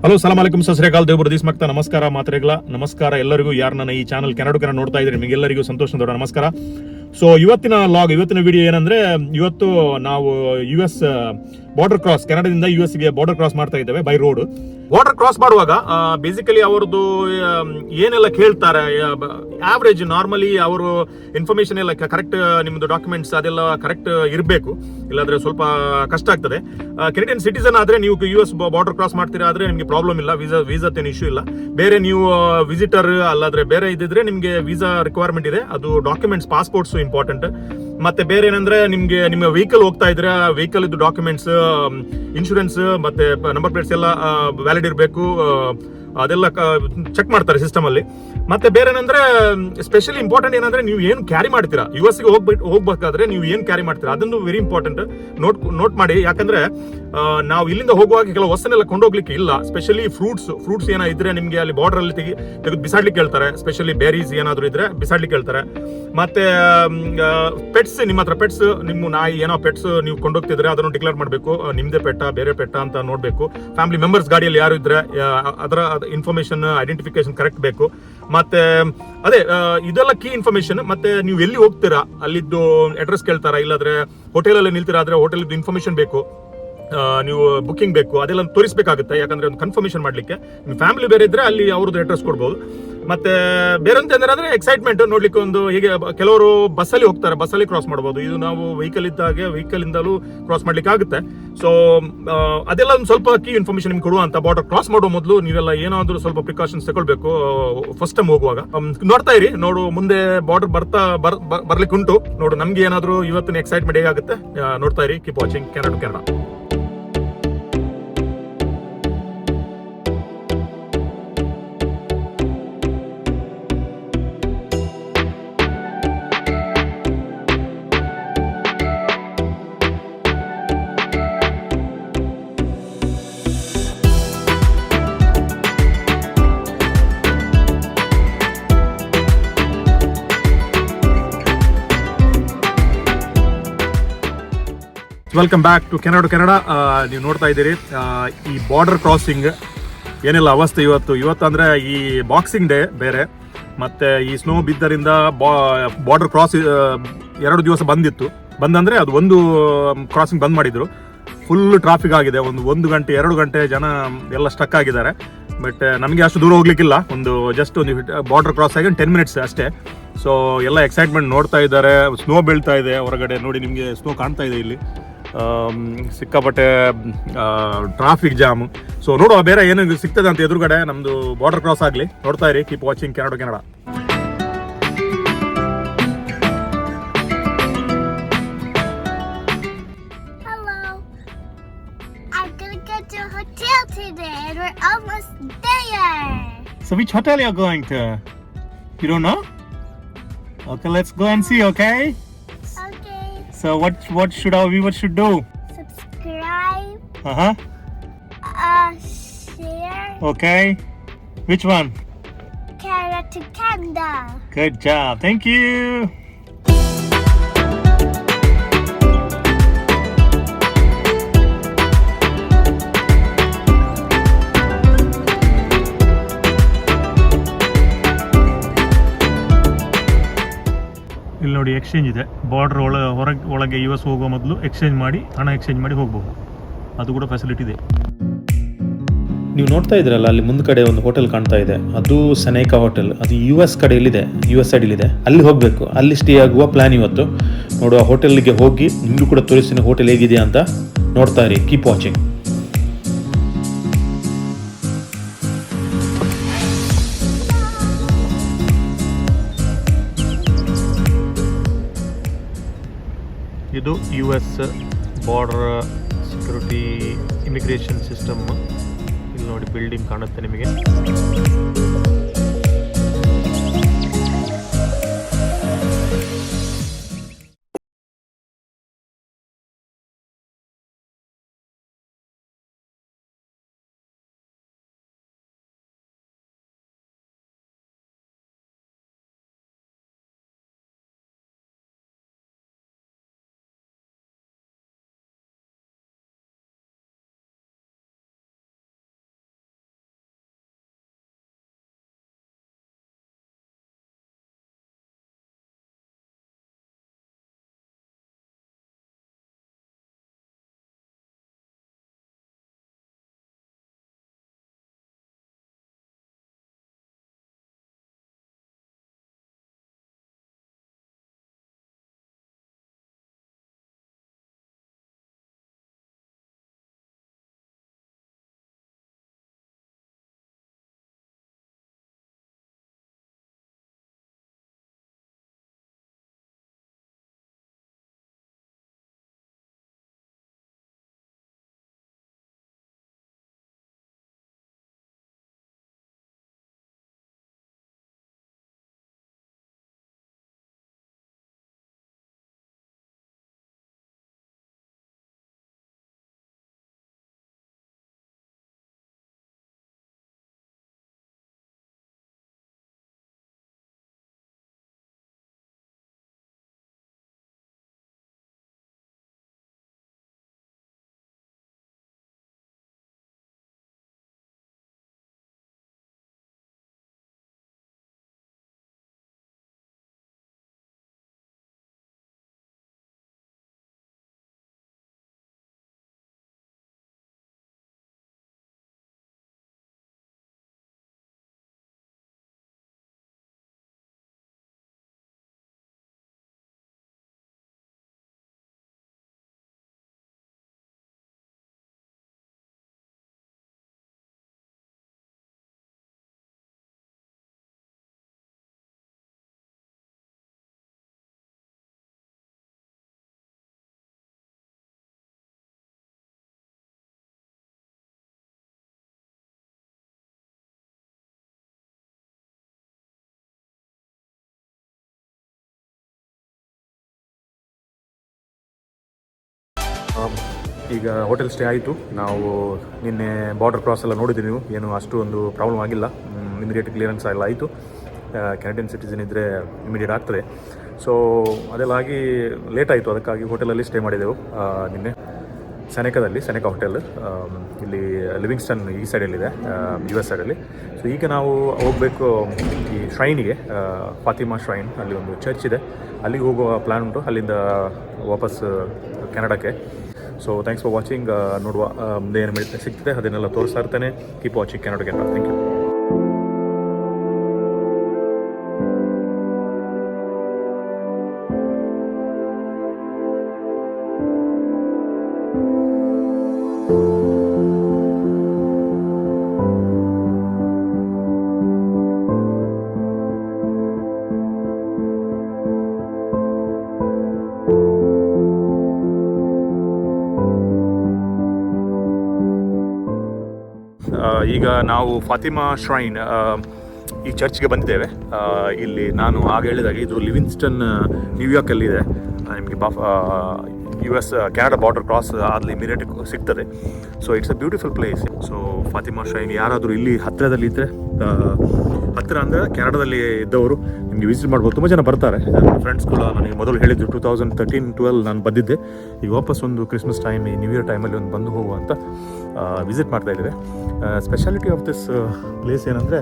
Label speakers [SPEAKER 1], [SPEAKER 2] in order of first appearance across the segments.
[SPEAKER 1] Hello ಸಲಾಮ್ ಅಲೈಕುಮ್ ಸಸ್ರೇಕಾಲ್ ದೇವ್ರ these ಮಕ್ತ ನಮಸ್ಕಾರ ಮಾತ್ರೆಗಳ ನಮಸ್ಕಾರ ಎಲ್ಲರಿಗೂ ಯಾರು ನನ್ನ ಈ ಚಾನಲ್ ಕೆನಡ ನೋಡ್ತಾ ಇದ್ದೀರಿ ನಿಮಗೆಲ್ಲರಿಗೂ ಸಂತೋಷ ದೊಡ್ಡ ನಮಸ್ಕಾರ. ಸೊ ಇವತ್ತಿನ ವಿಡಿಯೋ ಏನಂದ್ರೆ, ಇವತ್ತು ನಾವು US ಬಾರ್ಡರ್ ಕ್ರಾಸ್, ಕೆನಡಾದಿಂದ US ಗೆ ಬಾರ್ಡರ್ ಕ್ರಾಸ್ ಮಾಡ್ತಾ ಇದ್ದೇವೆ ಬೈ ರೋಡ್. ಬಾರ್ಡರ್ ಕ್ರಾಸ್ ಮಾಡುವಾಗ ಬೇಸಿಕಲಿ ಅವರದ್ದು ಏನೆಲ್ಲ ಕೇಳ್ತಾರೆ, ಆವರೇಜ್ ನಾರ್ಮಲಿ ಅವರು ಇನ್ಫಾರ್ಮೇಶನ್ ಎಲ್ಲ ಕರೆಕ್ಟ್, ನಿಮ್ದು ಡಾಕ್ಯುಮೆಂಟ್ಸ್ ಅದೆಲ್ಲ ಕರೆಕ್ಟ್ ಇರಬೇಕು, ಇಲ್ಲಾಂದ್ರೆ ಸ್ವಲ್ಪ ಕಷ್ಟ ಆಗ್ತದೆ. ಕೆನಡಿಯನ್ ಸಿಟಿಸನ್ ಆದ್ರೆ ನೀವು US ಬಾರ್ಡರ್ ಕ್ರಾಸ್ ಮಾಡ್ತೀರಾ ಆದ್ರೆ ನಿಮ್ಗೆ ಪ್ರಾಬ್ಲಮ್ ಇಲ್ಲ, ವೀಸಾದೇನು ಇಶ್ಯೂ ಇಲ್ಲ. ಬೇರೆ ನೀವು ವಿಸಿಟರ್ ಅಲ್ಲಾದ್ರೆ ಬೇರೆ ಇದ್ದಿದ್ರೆ ನಿಮ್ಗೆ ವೀಸಾ ರಿಕ್ವೈರ್ಮೆಂಟ್ ಇದೆ. ಅದು ಡಾಕ್ಯುಮೆಂಟ್ಸ್, ಪಾಸ್ಪೋರ್ಟ್ಸ್ ಇಂಪಾರ್ಟೆಂಟ್. ಮತ್ತೆ ಬೇರೆ ಏನಂದ್ರೆ, ನಿಮ್ಮ ವೆಹಿಕಲ್ ಹೋಗ್ತಾ ಇದ್ರೆ ವೆಹಿಕಲ್ ಇದ್ದು ಡಾಕ್ಯುಮೆಂಟ್ಸ್, ಇನ್ಶೂರೆನ್ಸ್ ಮತ್ತೆ ನಂಬರ್ ಪ್ಲೇಟ್ಸ್ ಎಲ್ಲ ವ್ಯಾಲಿಡ್ ಇರಬೇಕು. ಅದೆಲ್ಲ ಚೆಕ್ ಮಾಡ್ತಾರೆ ಸಿಸ್ಟಮ್ ಅಲ್ಲಿ. ಮತ್ತೆ ಬೇರೆ ಏನಂದ್ರೆ, ಸ್ಪೆಷಲಿ ಇಂಪಾರ್ಟೆಂಟ್ ಏನಂದ್ರೆ, ನೀವು ಏನು ಕ್ಯಾರಿ ಮಾಡ್ತೀರಾ US ಗೆ ಹೋಗ್ಬೇಕಾದ್ರೆ ನೀವು ಏನು ಕ್ಯಾರಿ ಮಾಡ್ತೀರಾ ಅದೊಂದು ವೆರಿ ಇಂಪಾರ್ಟೆಂಟ್. ನೋಟ್ ಮಾಡಿ, ಯಾಕಂದ್ರೆ ನಾವು ಇಲ್ಲಿಂದ ಹೋಗುವಾಗ ಕೆಲವು ವಸ್ತುನೆಲ್ಲ ಕೊಂಡೋಗ್ಲಿಕ್ಕೆ ಇಲ್ಲ. ಸ್ಪೆಷಲಿ ಫ್ರೂಟ್ಸ್ ಏನೋ ಇದ್ರೆ ನಿಮ್ಗೆ ಅಲ್ಲಿ ಬಾರ್ಡರ್ ಅಲ್ಲಿ ತೆಗೆದು ಬಿಸಾಡ್ಲಿಕ್ಕೆ ಹೇಳ್ತಾರೆ. ಸ್ಪೆಷಲಿ ಬೇರೀಸ್ ಏನಾದ್ರು ಇದ್ರೆ ಬಿಸಾಡ್ಲಿಕ್ಕೆ ಹೇಳ್ತಾರೆ. ಮತ್ತೆ ಪೆಟ್ಸ್, ನಿಮ್ಮ ಹತ್ರ ಪೆಟ್ಸ್, ನಿಮ್ಮ ನಾಯಿ ಏನೋ ಪೆಟ್ಸ್ ನೀವು ಕೊಂಡೋಗ್ತಿದ್ರೆ ಅದನ್ನು ಡಿಕ್ಲೇರ್ ಮಾಡಬೇಕು, ನಿಮ್ದೇ ಪೆಟ್ಟ ಬೇರೆ ಪೆಟ್ಟ ಅಂತ ನೋಡ್ಬೇಕು. ಫ್ಯಾಮಿಲಿ ಮೆಂಬರ್ಸ್ ಗಾಡಿಯಲ್ಲಿ ಯಾರು ಇದ್ರೆ ಅದರ ಇನ್ಫಾರ್ಮೇಶನ್, ಐಡೆಂಟಿಫಿಕೇಶನ್ ಕರೆಕ್ಟ್ ಬೇಕು. ಮತ್ತೆ ಅದೇ ಇದೆಲ್ಲ ಕೀ ಇನ್ಫಾರ್ಮೇಶನ್. ಮತ್ತೆ ನೀವು ಎಲ್ಲಿ ಹೋಗ್ತೀರಾ ಅಲ್ಲಿದ್ದು ಅಡ್ರೆಸ್ ಕೇಳ್ತಾರಾ, ಇಲ್ಲಾಂದ್ರೆ ಹೋಟೆಲ್ ಅಲ್ಲಿ ನಿಲ್ತೀರಾ ಆದ್ರೆ ಹೋಟೆಲ್ ಇದ್ದು ಇನ್ಫಾರ್ಮೇಶನ್ ಬೇಕು, ನೀವು ಬುಕಿಂಗ್ ಬೇಕು, ಅದೆಲ್ಲ ತೋರಿಸಬೇಕಾಗುತ್ತೆ. ಯಾಕಂದ್ರೆ ಒಂದು ಕನ್ಫರ್ಮೇಶನ್ ಮಾಡ್ಲಿಕ್ಕೆ ನಿಮ್ಮ ಫ್ಯಾಮಿಲಿ ಬೇರೆ ಇದ್ರೆ ಅಲ್ಲಿ ಅವ್ರದ್ದು ಅಡ್ರೆಸ್ ಕೊಡ್ಬೋದು. ಮತ್ತೆ ಬೇರೆ ಅಂತ ಅಂದ್ರೆ ಎಕ್ಸೈಟ್ಮೆಂಟ್ ನೋಡ್ಲಿಕ್ಕೆ ಒಂದು, ಹೀಗೆ ಕೆಲವರು ಬಸ್ಸಲ್ಲಿ ಹೋಗ್ತಾರೆ, ಬಸ್ಸಲ್ಲಿ ಕ್ರಾಸ್ ಮಾಡಬಹುದು. ಇದು ನಾವು ವೆಹಿಕಲ್ ಇಂದಲೂ ಕ್ರಾಸ್ ಮಾಡ್ಲಿಕ್ಕೆ ಆಗುತ್ತೆ. ಸೊ ಅದೆಲ್ಲ ಒಂದು ಸ್ವಲ್ಪ ಕೀ ಇನ್ಫಾರ್ಮೇಶನ್ ನಿಮ್ಗೆ ಕೊಡುವಂತ. ಬಾರ್ಡರ್ ಕ್ರಾಸ್ ಮಾಡುವ ಮೊದಲು ನೀವೆಲ್ಲ ಏನಾದ್ರೂ ಸ್ವಲ್ಪ ಪ್ರಿಕಾಷನ್ಸ್ ತಗೊಳ್ಬೇಕು ಫಸ್ಟ್ ಟೈಮ್ ಹೋಗುವಾಗ. ನೋಡ್ತಾ ಇರಿ, ಮುಂದೆ ಬಾರ್ಡರ್ ಬರ್ಲಿಕ್ಕೆ ಉಂಟು. ನಮ್ಗೆ ಏನಾದ್ರು ಇವತ್ತಿನ ಎಕ್ಸೈಟ್ಮೆಂಟ್ ಹೇಗಾಗುತ್ತೆ ನೋಡ್ತಾ ಇರಿ. Keep watching Canada. Welcome back to Canada. ನೀವು ನೋಡ್ತಾ ಇದ್ದೀರಿ ಈ ಬಾರ್ಡರ್ ಕ್ರಾಸಿಂಗ್ ಏನೆಲ್ಲ ಅವಸ್ಥೆ ಇವತ್ತು ಅಂದ್ರೆ ಈ ಬಾಕ್ಸಿಂಗ್ ಡೇ ಬೇರೆ, ಮತ್ತೆ ಈ ಸ್ನೋ ಬಿದ್ದರಿಂದ ಬಾರ್ಡರ್ ಕ್ರಾಸ್ 2 ದಿವಸ ಬಂದಂದ್ರೆ ಅದು ಒಂದು ಕ್ರಾಸಿಂಗ್ ಬಂದ್ ಮಾಡಿದ್ರು. ಫುಲ್ ಟ್ರಾಫಿಕ್ ಆಗಿದೆ. ಒಂದು ಗಂಟೆ 2 ಗಂಟೆ ಜನ ಎಲ್ಲ ಸ್ಟಕ್ ಆಗಿದ್ದಾರೆ. ಬಟ್ ನಮಗೆ ಅಷ್ಟು ದೂರ ಹೋಗ್ಲಿಕ್ಕಿಲ್ಲ, ಜಸ್ಟ್ ಒಂದು ಬಾರ್ಡರ್ ಕ್ರಾಸ್ ಆಗಿ 10 ಮಿನಿಟ್ಸ್ ಅಷ್ಟೇ. ಸೊ ಎಲ್ಲ ಎಕ್ಸೈಟ್ಮೆಂಟ್ ನೋಡ್ತಾ ಇದ್ದಾರೆ. ಸ್ನೋ ಬೀಳ್ತಾ ಇದೆ ಹೊರಗಡೆ, ನೋಡಿ ನಿಮಗೆ ಸ್ನೋ ಕಾಣ್ತಾ ಇದೆ ಇಲ್ಲಿ. ಸಿಕ್ಕಾಪಟ್ಟೆ ಟ್ರಾಫಿಕ್ ಜಾಮ್. ಸೊ ನೋಡುವ ಬೇರೆ ಏನು ಸಿಗ್ತದೆ ಅಂತ ಎದುರುಗಡೆ ನಮ್ದು ಬಾರ್ಡರ್ ಕ್ರಾಸ್ ಆಗಲಿ. ನೋಡ್ತಾ ಇರಿ, keep watching Canada. So which hotel you're going to? You don't know? Okay, let's go and see, okay?
[SPEAKER 2] Okay.
[SPEAKER 1] So what should our viewers do?
[SPEAKER 2] Subscribe.
[SPEAKER 1] Uh-huh.
[SPEAKER 2] Share.
[SPEAKER 1] Okay. Which one?
[SPEAKER 2] CANARA to Canada.
[SPEAKER 1] Good job. Thank you. ಇಲ್ಲಿ ನೋಡಿ exchange ಇದೆ. Border ಒಳಗೆ US ಹೋಗುವ ಮೊದಲು ಹಣ exchange ಮಾಡಿ ಹೋಗ್ಬೋದು. ಅದು ಕೂಡ ಫೆಸಿಲಿಟಿ ಇದೆ.
[SPEAKER 3] ನೀವು ನೋಡ್ತಾ ಇದ್ರಲ್ಲ, ಅಲ್ಲಿ ಮುಂದ್ಗಡೆ ಒಂದು ಹೋಟೆಲ್ ಕಾಣ್ತಾ ಇದೆ, ಅದು ಸನೇಕಾ ಹೋಟೆಲ್. ಅದು US ಕಡೆಯಲ್ಲಿದೆ, US ಸೈಡಲ್ಲಿದೆ. ಅಲ್ಲಿ ಹೋಗಬೇಕು, ಅಲ್ಲಿ ಸ್ಟೇ ಆಗುವ ಪ್ಲಾನ್ ಇವತ್ತು. ನೋಡುವ ಹೋಟೆಲ್ಗೆ ಹೋಗಿ ನಿಮಗೂ ಕೂಡ ತೋರಿಸ್ತೀನಿ ಹೋಟೆಲ್ ಹೇಗಿದೆ ಅಂತ. ನೋಡ್ತಾ ಇರಿ, ಕೀಪ್ ವಾಚಿಂಗ್.
[SPEAKER 1] ಇದು US border security immigration system. ಇಲ್ಲಿ ನೋಡಿ ಬಿಲ್ಡಿಂಗ್ ಕಾಣುತ್ತೆ ನಿಮಗೆ. ಈಗ ಹೋಟೆಲ್ ಸ್ಟೇ ಆಯಿತು. ನಾವು ನಿನ್ನೆ ಬಾರ್ಡರ್ ಕ್ರಾಸ್ ಎಲ್ಲ ನೋಡಿದ್ರಿ ನೀವು, ಏನು ಅಷ್ಟು ಒಂದು ಪ್ರಾಬ್ಲಮ್ ಆಗಿಲ್ಲ. ಇಮಿಡಿಯೇಟ್ ಕ್ಲಿಯರೆನ್ಸ್ ಎಲ್ಲ ಆಯಿತು. ಕೆನಡಿಯನ್ ಸಿಟಿಸನ್ ಇದ್ದರೆ ಇಮಿಡಿಯೇಟ್ ಆಗ್ತದೆ. ಸೊ ಅದೆಲ್ಲ ಆಗಿ ಲೇಟ್ ಆಯಿತು, ಅದಕ್ಕಾಗಿ ಹೋಟೆಲಲ್ಲಿ ಸ್ಟೇ ಮಾಡಿದೆವು ನಿನ್ನೆ ಸೆನೆಕಾ ಹೋಟೆಲ್. ಇಲ್ಲಿ ಲಿವಿಂಗ್ಸ್ಟನ್ ಈ ಸೈಡಲ್ಲಿದೆ, US ಸೈಡಲ್ಲಿ. ಸೊ ಈಗ ನಾವು ಹೋಗಬೇಕು ಈ ಶ್ರೈನಿಗೆ, ಫಾತಿಮಾ ಶ್ರೈನ್, ಅಲ್ಲಿ ಒಂದು ಚರ್ಚ್ ಇದೆ, ಅಲ್ಲಿಗೆ ಹೋಗುವ ಪ್ಲ್ಯಾನ್ ಉಂಟು, ಅಲ್ಲಿಂದ ವಾಪಸ್ ಕೆನಡಾಕ್ಕೆ. So thanks for watching. ನೋಡುವ ಮುಂದೆ ಏನು ಸಿಗ್ತದೆ ಅದನ್ನೆಲ್ಲ ತೋರಿಸ್ತಾ ಇರ್ತೇನೆ. Keep watching Canada. Thank you. ಈಗ ನಾವು ಫಾತಿಮಾ ಶ್ರೈನ್ ಈ ಚರ್ಚ್ಗೆ ಬಂದಿದ್ದೇವೆ. ಇಲ್ಲಿ ನಾನು ಆಗ ಹೇಳಿದಾಗ ಇದು ಲಿವಿಂಗ್ಸ್ಟನ್ ನ್ಯೂಯಾರ್ಕಲ್ಲಿದೆ. ನಿಮಗೆ US ಕೆನಡಾ ಬಾರ್ಡರ್ ಕ್ರಾಸ್ ಅಲ್ಲಿ ಇಮಿಡಿಯೇಟ್ ಸಿಗ್ತದೆ. So it's a beautiful place. So Fatima shrine ಯಾರಾದರೂ ಇಲ್ಲಿ ಹತ್ತಿರದಲ್ಲಿ ಇದ್ದರೆ, ಹತ್ತಿರ ಅಂದರೆ ಕೆನಡಾದಲ್ಲಿ ಇದ್ದವರು ನಿಮಗೆ ವಿಸಿಟ್ ಮಾಡ್ಬೋದು. ತುಂಬ ಜನ ಬರ್ತಾರೆ. ನನ್ನ ಫ್ರೆಂಡ್ಸ್ಗಳು ನನಗೆ ಮೊದಲು ಹೇಳಿದ್ರು 2013-12 ನಾನು ಬಂದಿದ್ದೆ. ಈಗ ವಾಪಸ್ ಒಂದು ಕ್ರಿಸ್ಮಸ್ ಟೈಮ್, ಈ ನ್ಯೂ ಇಯರ್ ಟೈಮಲ್ಲಿ ಒಂದು ಬಂದು ಹೋಗುವ ಅಂತ ವಿಸಿಟ್ ಮಾಡ್ತಾ ಇದ್ದೇವೆ. ಸ್ಪೆಷಾಲಿಟಿ ಆಫ್ ದಿಸ್ ಪ್ಲೇಸ್ ಏನಂದರೆ,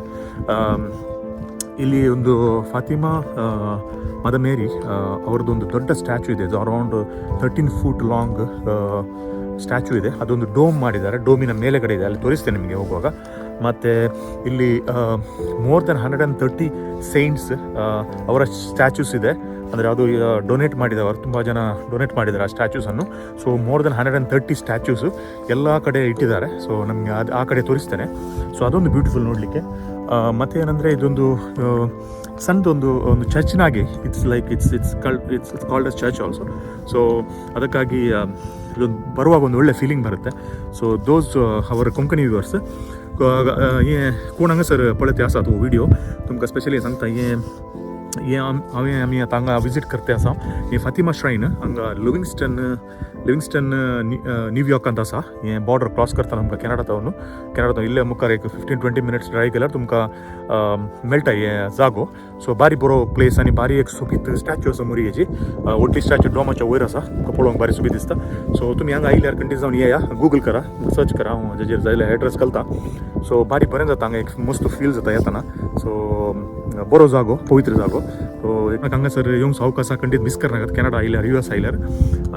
[SPEAKER 1] ಇಲ್ಲಿ ಒಂದು ಫಾತಿಮಾ ಮದರ್ ಮೇರಿ ಅವರದ್ದೊಂದು ದೊಡ್ಡ ಸ್ಟ್ಯಾಚು ಇದೆ. ಇದು ಅರೌಂಡ್ 13 ಫೂಟ್ ಲಾಂಗ್ ಸ್ಟ್ಯಾಚು ಇದೆ. ಅದೊಂದು ಡೋಮ್ ಮಾಡಿದ್ದಾರೆ, ಡೋಮಿನ ಮೇಲೆಗಡೆ ಇದೆ, ಅಲ್ಲಿ ತೋರಿಸ್ತೇನೆ ನಿಮಗೆ ಹೋಗುವಾಗ. ಮತ್ತು ಇಲ್ಲಿ ಮೋರ್ ದೆನ್ 130 ಸೈಂಟ್ಸ್ ಅವರ ಸ್ಟ್ಯಾಚ್ಯೂಸ್ ಇದೆ. ಅಂದರೆ ಅದು ಡೊನೇಟ್ ಮಾಡಿದವರು, ತುಂಬ ಜನ ಡೊನೇಟ್ ಮಾಡಿದ್ದಾರೆ ಆ ಸ್ಟ್ಯಾಚ್ಯೂಸನ್ನು. ಸೊ ಮೋರ್ ದೆನ್ 130 ಸ್ಟ್ಯಾಚ್ಯೂಸು ಎಲ್ಲ ಕಡೆ ಇಟ್ಟಿದ್ದಾರೆ. ಸೊ ನಮಗೆ ಆ ಕಡೆ ತೋರಿಸ್ತೇನೆ. ಸೊ ಅದೊಂದು ಬ್ಯೂಟಿಫುಲ್ ನೋಡಲಿಕ್ಕೆ. ಮತ್ತು ಏನಂದರೆ ಇದೊಂದು ಸಣ್ಣದೊಂದು ಚರ್ಚ್ನಾಗೆ, it's called as church also. So ಅದಕ್ಕಾಗಿ ಇದೊಂದು ಬರುವಾಗ ಒಂದು ಒಳ್ಳೆ ಫೀಲಿಂಗ್ ಬರುತ್ತೆ. ಸೊ ದೋಸ್ ಅವರ ಕೊಂಕಣಿ ವ್ಯೂವರ್ಸ್ ये कोण हांगासर पळयत आसा तो व्हिडिओ तुमकां स्पेशली सांगता. हांवें आमी आतां हांगा विजीट करता आसा. हें फातिमा श्राइन हांगा लिविंग्स्टन न्यूयॉर्कांत आसा. हें बॉर्डर क्रॉस करता आमकां केनडांतल्यान इल्ले मुखार एक 15-20 मिनट्स ड्रायव्ह केल्यार तुमकां मेळटा हें जागो. सो बारी बरो प्लेस आनी बारी एक सोबीत स्टॅच्यू आसा मोरी हेजी. व्हडली स्टॅच्यू डॉमाच्या वयर आसा, तुमकां पळोवंक बारी सोबीत दिसता. सो तुमी हांगा आयल्यार कंटिन्यू जावन येया, गूगल करा, सर्च करा, हांव जेजेर जायल्या एड्रेस घालता. सो बारी बरें जाता, हांगा एक मस्त फील जाता येताना. सो बरो जागो, पवित्र जागो. सो हांगासर येवंक सावकास कंटिन्यू मिस करनाकात केनडा आयल्यार, US आयल्यार.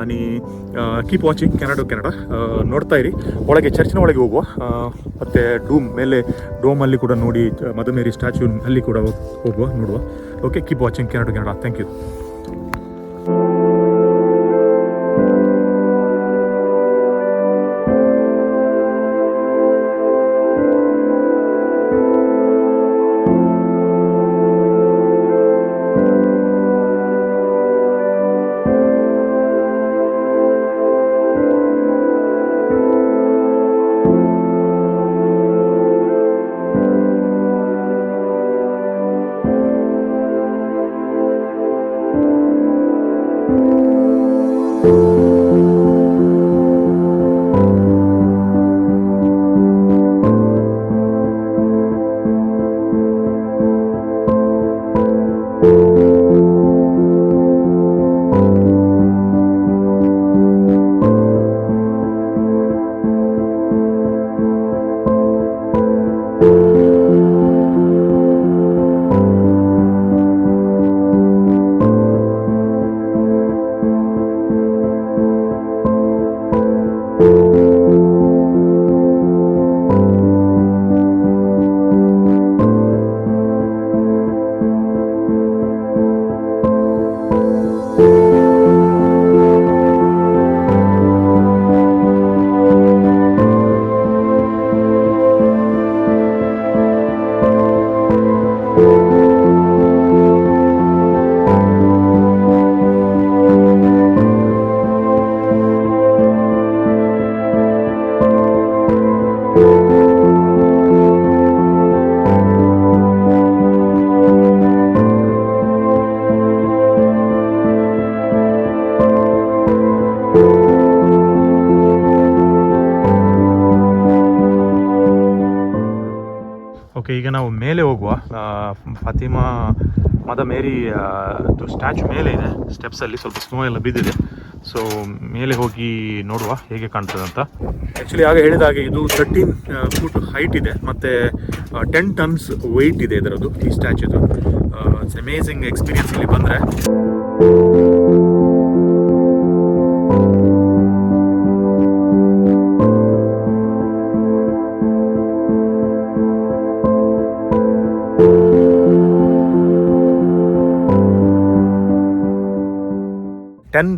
[SPEAKER 1] आनी ಕೀಪ್ ವಾಚಿಂಗ್ ಕೆನಡಾ ನೋಡ್ತಾ ಇರಿ. ಒಳಗೆ ಚರ್ಚಿನ ಒಳಗೆ ಹೋಗುವ, ಮತ್ತು ಡೋಮಲ್ಲಿ ಕೂಡ ನೋಡಿ, ಮದರ್ ಮೇರಿ ಸ್ಟ್ಯಾಚ್ಯೂ ಅಲ್ಲಿ ಕೂಡ ಹೋಗುವ, ನೋಡುವ. Okay, keep watching Canada. Thank you. ಮೇಲೆ ಹೋಗುವ. ಫಾತಿಮಾ ಮದ ಮೇರಿ ಸ್ಟ್ಯಾಚು ಮೇಲೆ ಇದೆ, ಸ್ಟೆಪ್ಸಲ್ಲಿ ಸ್ವಲ್ಪ ಸ್ನೋ ಎಲ್ಲ ಬಿದ್ದಿದೆ. ಸೊ ಮೇಲೆ ಹೋಗಿ ನೋಡುವ ಹೇಗೆ ಕಾಣ್ತದೆ ಅಂತ. ಆ್ಯಕ್ಚುಲಿ ಆಗ ಹೇಳಿದ ಹಾಗೆ ಇದು 13 ಫುಟ್ ಹೈಟ್ ಇದೆ ಮತ್ತು 10 ಟನ್ಸ್ ವೆಯ್ಟ್ ಇದೆ ಇದರದ್ದು, ಈ ಸ್ಟ್ಯಾಚ್ಯೂದು. ಇಟ್ಸ್ ಅಮೇಝಿಂಗ್ ಎಕ್ಸ್ಪೀರಿಯನ್ಸ್ ಇಲ್ಲಿ ಬಂದರೆ.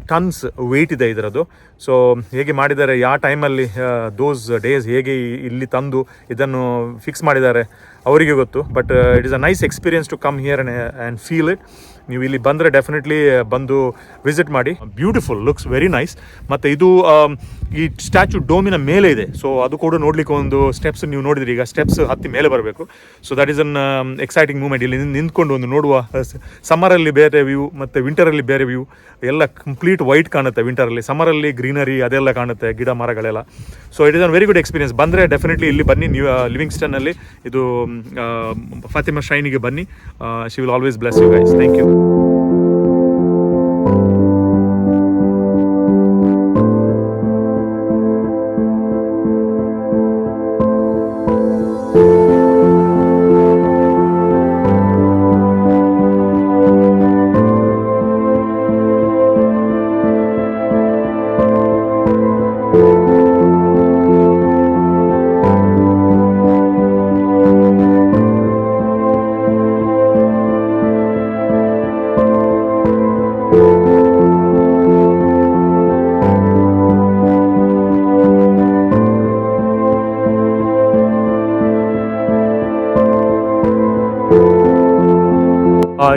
[SPEAKER 1] ಟನ್ಸ್ ವೆಯ್ಟ್ ಇದೆ ಇದರದ್ದು. ಸೊ ಹೇಗೆ ಮಾಡಿದ್ದಾರೆ, ಯಾವ ಟೈಮಲ್ಲಿ ದೋಸ್ ಡೇಸ್ ಹೇಗೆ ಇಲ್ಲಿ ತಂದು ಇದನ್ನು ಫಿಕ್ಸ್ ಮಾಡಿದ್ದಾರೆ ಅವರಿಗೆ ಗೊತ್ತು. But it is a nice experience to come here and feel it. ನೀವು ಇಲ್ಲಿ ಬಂದರೆ ಡೆಫಿನೆಟ್ಲಿ ಬಂದು ವಿಸಿಟ್ ಮಾಡಿ. Beautiful, looks very nice. ಮತ್ತು ಇದು ಈ ಸ್ಟ್ಯಾಚು ಡೋಮಿನ ಮೇಲೆ ಇದೆ. ಸೊ ಅದು ಕೂಡ ನೋಡಲಿಕ್ಕೆ ಒಂದು ಸ್ಟೆಪ್ಸ್ ನೀವು ನೋಡಿದ್ರಿ, ಈಗ ಸ್ಟೆಪ್ಸ್ ಹತ್ತಿ ಮೇಲೆ ಬರಬೇಕು. So that is an exciting moment. ಇಲ್ಲಿ ನಿಂತ್ಕೊಂಡು ಒಂದು ನೋಡುವ. ಸಮ್ಮರಲ್ಲಿ ಬೇರೆ ವ್ಯೂ ಮತ್ತು ವಿಂಟರಲ್ಲಿ ಬೇರೆ ವ್ಯೂ. ಎಲ್ಲ ಕಂಪ್ಲೀಟ್ ವೈಟ್ ಕಾಣುತ್ತೆ ವಿಂಟರಲ್ಲಿ, ಸಮ್ಮರಲ್ಲಿ ಗ್ರೀನರಿ ಅದೆಲ್ಲ ಕಾಣುತ್ತೆ, ಗಿಡ ಮರಗಳೆಲ್ಲ. So it is a very good experience. ಬಂದರೆ ಡೆಫಿನೆಟ್ಲಿ ಇಲ್ಲಿ ಬನ್ನಿ. ನೀವು ಲಿವಿಂಗ್ಸ್ಟನ್ನಲ್ಲಿ ಇದು ಫಾತಿಮಾ ಶ್ರೈನಿಗೆ ಬನ್ನಿ. She will always bless you guys. Thank you.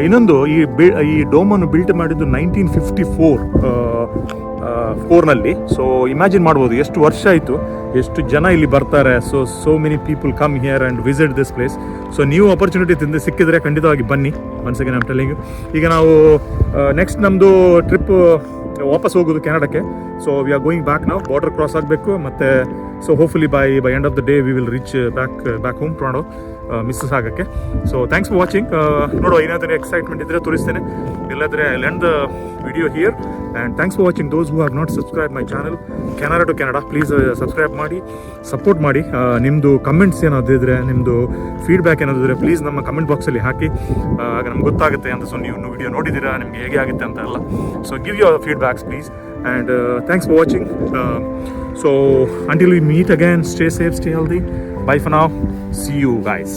[SPEAKER 1] ಇನ್ನೊಂದು ಈ ಡೋಮನ್ನು ಬಿಲ್ಟ್ ಮಾಡಿದ್ದು 1954ನಲ್ಲಿ. ಸೊ ಇಮ್ಯಾಜಿನ್ ಮಾಡ್ಬೋದು ಎಷ್ಟು ವರ್ಷ ಆಯಿತು, ಎಷ್ಟು ಜನ ಇಲ್ಲಿ ಬರ್ತಾರೆ. So many people come here and visit this place. So ನೀವು ಅಪರ್ಚುನಿಟಿ ಸಿಕ್ಕಿದ್ರೆ ಖಂಡಿತವಾಗಿ ಬನ್ನಿ. Once again I am telling you. ಈಗ ನಾವು ನೆಕ್ಸ್ಟ್ ನಮ್ಮದು ಟ್ರಿಪ್ ವಾಪಸ್ ಹೋಗೋದು ಕೆನಡಾಕ್ಕೆ. So we are going back ನಾವು. ಬಾರ್ಡರ್ ಕ್ರಾಸ್ ಆಗಬೇಕು ಮತ್ತು so hopefully by end of the day we will reach back home Toronto, ಮಿಸ್ಸಸ್ ಆಗೋಕ್ಕೆ. So thanks for watching. ನೋಡುವ, ಏನಾದರೂ ಎಕ್ಸೈಟ್ಮೆಂಟ್ ಇದ್ದರೆ ತೋರಿಸ್ತೇನೆ, ಇಲ್ಲಾಂದರೆ I end the video here. And thanks for watching. Those who have not subscribe my channel Canara to Canada, please subscribe ಮಾಡಿ, support ಮಾಡಿ. ನಿಮ್ಮದು ಕಮೆಂಟ್ಸ್ ಏನಾದರೂ ಇದ್ದರೆ, ನಿಮ್ಮದು ಫೀಡ್ಬ್ಯಾಕ್ ಏನಾದರೂ ಇದ್ದರೆ ಪ್ಲೀಸ್ ನಮ್ಮ ಕಮೆಂಟ್ ಬಾಕ್ಸಲ್ಲಿ ಹಾಕಿ. ಆಗ ನಮ್ಗೆ ಗೊತ್ತಾಗುತ್ತೆ ಅಂತ. ಸೊ ನೀವು ವಿಡಿಯೋ ನೋಡಿದ್ದೀರಾ, ನಿಮಗೆ ಹೇಗೆ ಆಗುತ್ತೆ ಅಂತ ಎಲ್ಲ. So give your feedbacks please. And thanks for watching. So until we meet again, stay safe, stay healthy. Bye for now. See you guys.